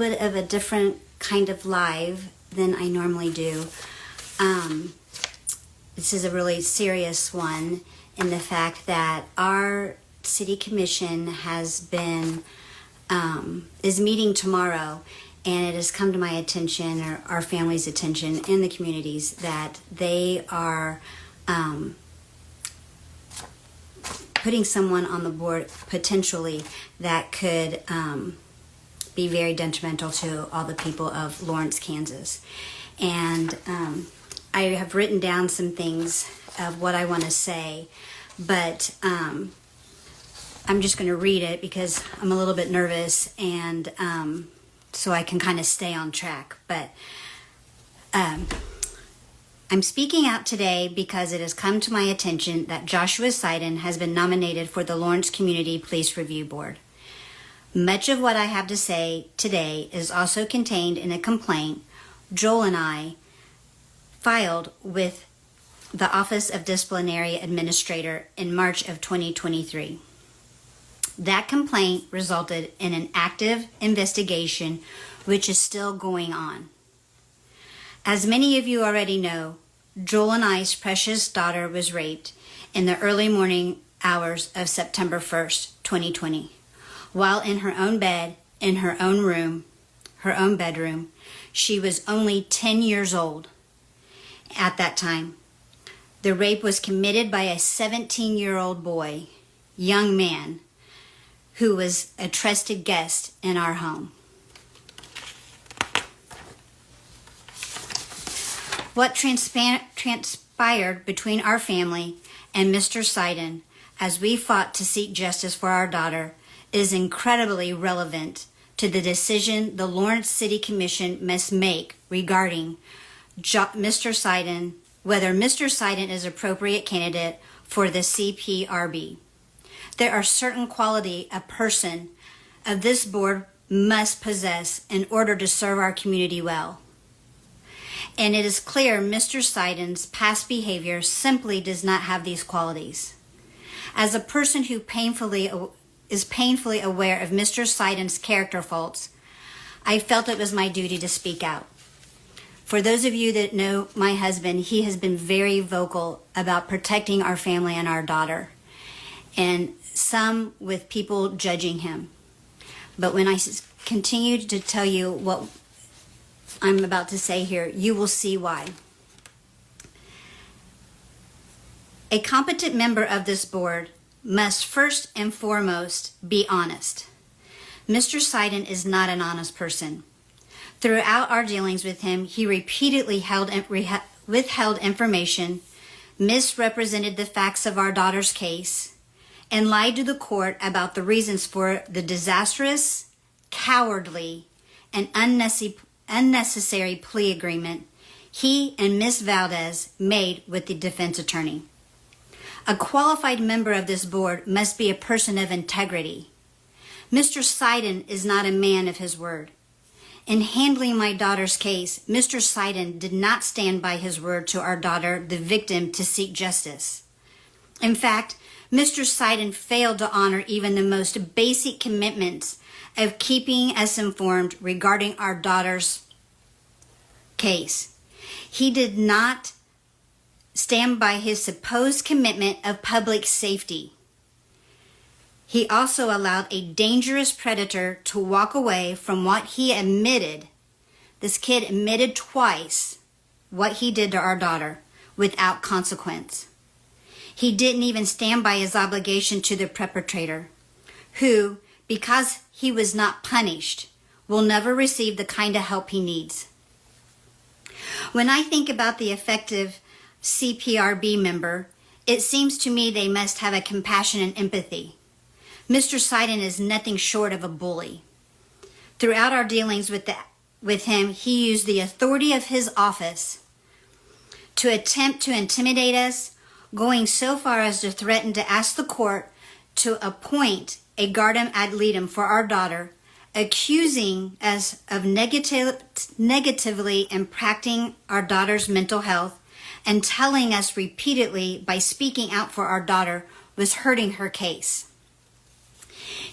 Bit of a different kind of live than I normally do. This is a really serious one in the fact that our city commission has been is meeting tomorrow, and it has come to my attention, or our family's attention, and the community's, that they are putting someone on the board potentially that could be very detrimental to all the people of Lawrence, Kansas. And I have written down some things of what I want to say, but I'm just going to read it because I'm a little bit nervous, and so I can kind of stay on track. But I'm speaking out today because it has come to my attention that Joshua Seiden has been nominated for the Lawrence Community Police Review Board. Much of what I have to say today is also contained in a complaint Joel and I filed with the Office of Disciplinary Administrator in March of 2023. That complaint resulted in an active investigation which is still going on. As many of you already know, Joel and I's precious daughter was raped in the early morning hours of September 1st, 2020. While in her own bed, in her own room, her own bedroom, she was only 10 years old at that time. The rape was committed by a 17-year-old boy, young man, who was a trusted guest in our home. What transpired between our family and Mr. Seiden as we fought to seek justice for our daughter is incredibly relevant to the decision the Lawrence City Commission must make regarding Mr. Seiden, whether Mr. Seiden is an appropriate candidate for the CPRB. There are certain qualities a person of this board must possess in order to serve our community well. And it is clear Mr. Seiden's past behavior simply does not have these qualities. As a person who is painfully aware of Mr. Seiden's character faults, I felt it was my duty to speak out. For those of you that know my husband, he has been very vocal about protecting our family and our daughter, and some with people judging him. But when I continue to tell you what I'm about to say here, you will see why. A competent member of this board must first and foremost be honest. Mr. Seiden is not an honest person. Throughout our dealings with him, he repeatedly withheld information, misrepresented the facts of our daughter's case, and lied to the court about the reasons for the disastrous, cowardly, and unnecessary plea agreement he and Ms. Valdez made with the defense attorney. A qualified member of this board must be a person of integrity. Mr. Seiden is not a man of his word. In handling my daughter's case, Mr. Seiden did not stand by his word to our daughter, the victim, to seek justice. In fact, Mr. Seiden failed to honor even the most basic commitments of keeping us informed regarding our daughter's case. He did not stand by his supposed commitment of public safety. He also allowed a dangerous predator to walk away from what he admitted. This kid admitted twice what he did to our daughter without consequence. He didn't even stand by his obligation to the perpetrator, who, because he was not punished, will never receive the kind of help he needs. When I think about the effective CPRB member, it seems to me they must have a compassion and empathy. Mr. Seiden is nothing short of a bully. Throughout our dealings with him, he used the authority of his office to attempt to intimidate us, going so far as to threaten to ask the court to appoint a guardian ad litem for our daughter, accusing us of negatively impacting our daughter's mental health, and telling us repeatedly by speaking out for our daughter was hurting her case.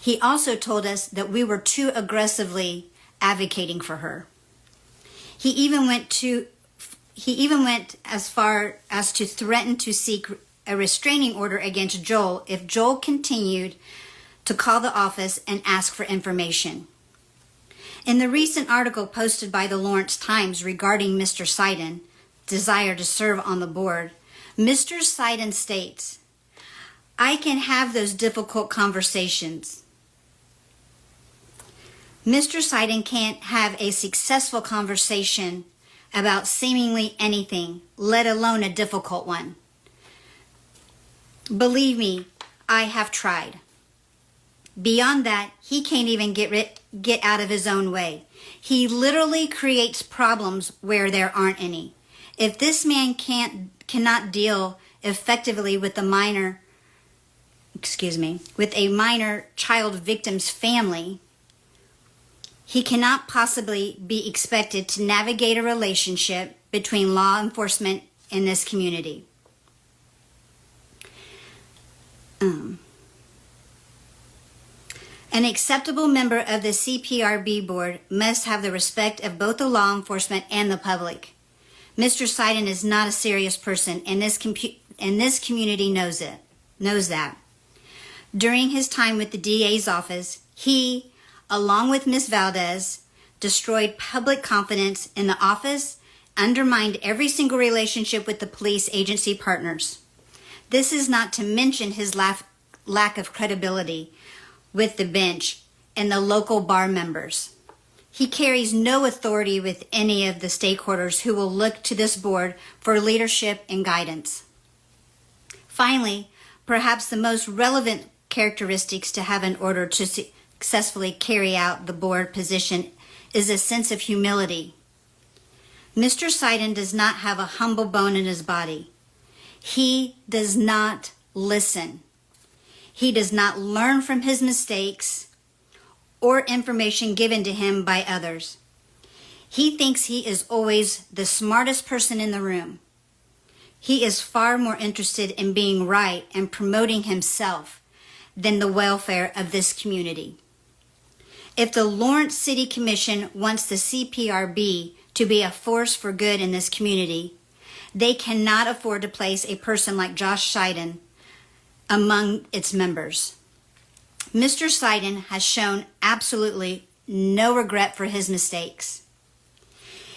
He also told us that we were too aggressively advocating for her. He even went as far as to threaten to seek a restraining order against Joel if Joel continued to call the office and ask for information. In the recent article posted by the Lawrence Times regarding Mr. Seiden, desire to serve on the board, Mr. Seiden states, "I can have those difficult conversations. Mr. Seiden can't have a successful conversation about seemingly anything, let alone a difficult one. Believe me, I have tried. Beyond that, he can't even get out of his own way. He literally creates problems where there aren't any. If this man cannot deal effectively with a minor child victim's family, he cannot possibly be expected to navigate a relationship between law enforcement and this community." An acceptable member of the CPRB board must have the respect of both the law enforcement and the public. Mr. Seiden is not a serious person, and this community knows that. During his time with the DA's office, he, along with Ms. Valdez, destroyed public confidence in the office, undermined every single relationship with the police agency partners. This is not to mention his lack of credibility with the bench and the local bar members. He carries no authority with any of the stakeholders who will look to this board for leadership and guidance. Finally, perhaps the most relevant characteristics to have in order to successfully carry out the board position is a sense of humility. Mr. Seiden does not have a humble bone in his body. He does not listen. He does not learn from his mistakes or information given to him by others. He thinks he is always the smartest person in the room. He is far more interested in being right and promoting himself than the welfare of this community. If the Lawrence City Commission wants the CPRB to be a force for good in this community, they cannot afford to place a person like Josh Seiden among its members. Mr. Seiden has shown absolutely no regret for his mistakes.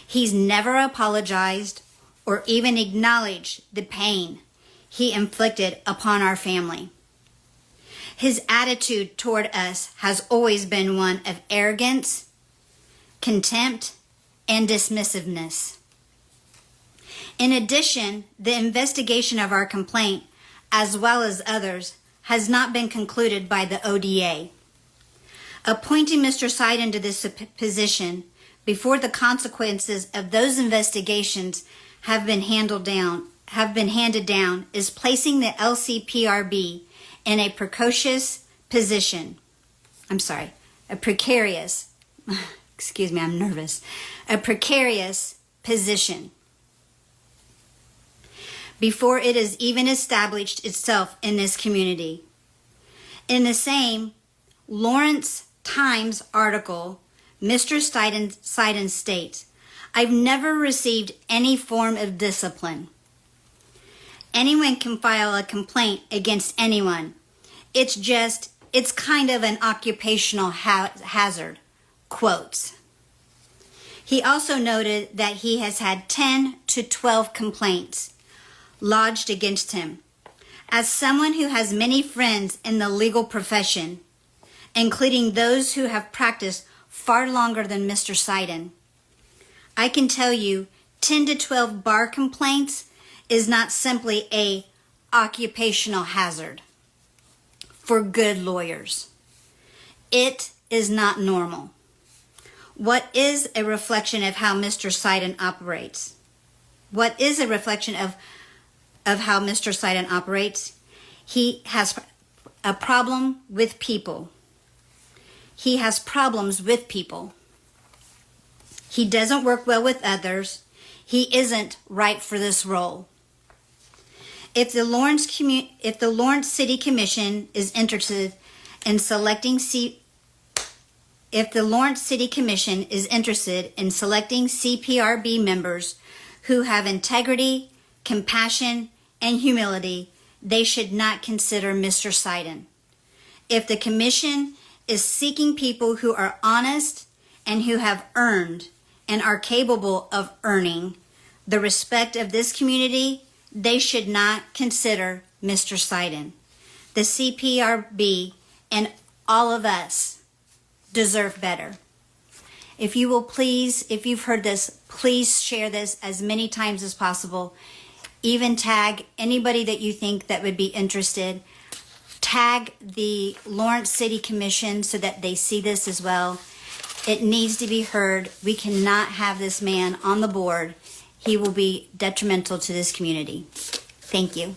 He's never apologized or even acknowledged the pain he inflicted upon our family. His attitude toward us has always been one of arrogance, contempt, and dismissiveness. In addition, the investigation of our complaint, as well as others, has not been concluded by the ODA. Appointing Mr. Seiden to this position before the consequences of those investigations have been handed down is placing the LCPRB in a precarious position. A precarious position before it has even established itself in this community. In the same Lawrence Times article, Mr. Seiden states, "I've never received any form of discipline. Anyone can file a complaint against anyone. It's kind of an occupational hazard." Quotes. He also noted that he has had 10 to 12 complaints lodged against him. As someone who has many friends in the legal profession, including those who have practiced far longer than Mr. Seiden, I can tell you 10 to 12 bar complaints is not simply a occupational hazard for good lawyers. It is not normal. What is a reflection of how Mr. Seiden operates? What is a reflection of how Mr. Seiden operates? He has a problem with people. He has problems with people. He doesn't work well with others. He isn't right for this role. If the Lawrence City Commission is interested in selecting if the Lawrence City Commission is interested in selecting CPRB members who have integrity, compassion, and humility, they should not consider Mr. Seiden. If the Commission is seeking people who are honest and who have earned and are capable of earning the respect of this community, they should not consider Mr. Seiden. The CPRB and all of us deserve better. If you will please, if you've heard this, please share this as many times as possible. Even tag anybody that you think that would be interested. Tag the Lawrence City Commission so that they see this as well. It needs to be heard. We cannot have this man on the board. He will be detrimental to this community. Thank you.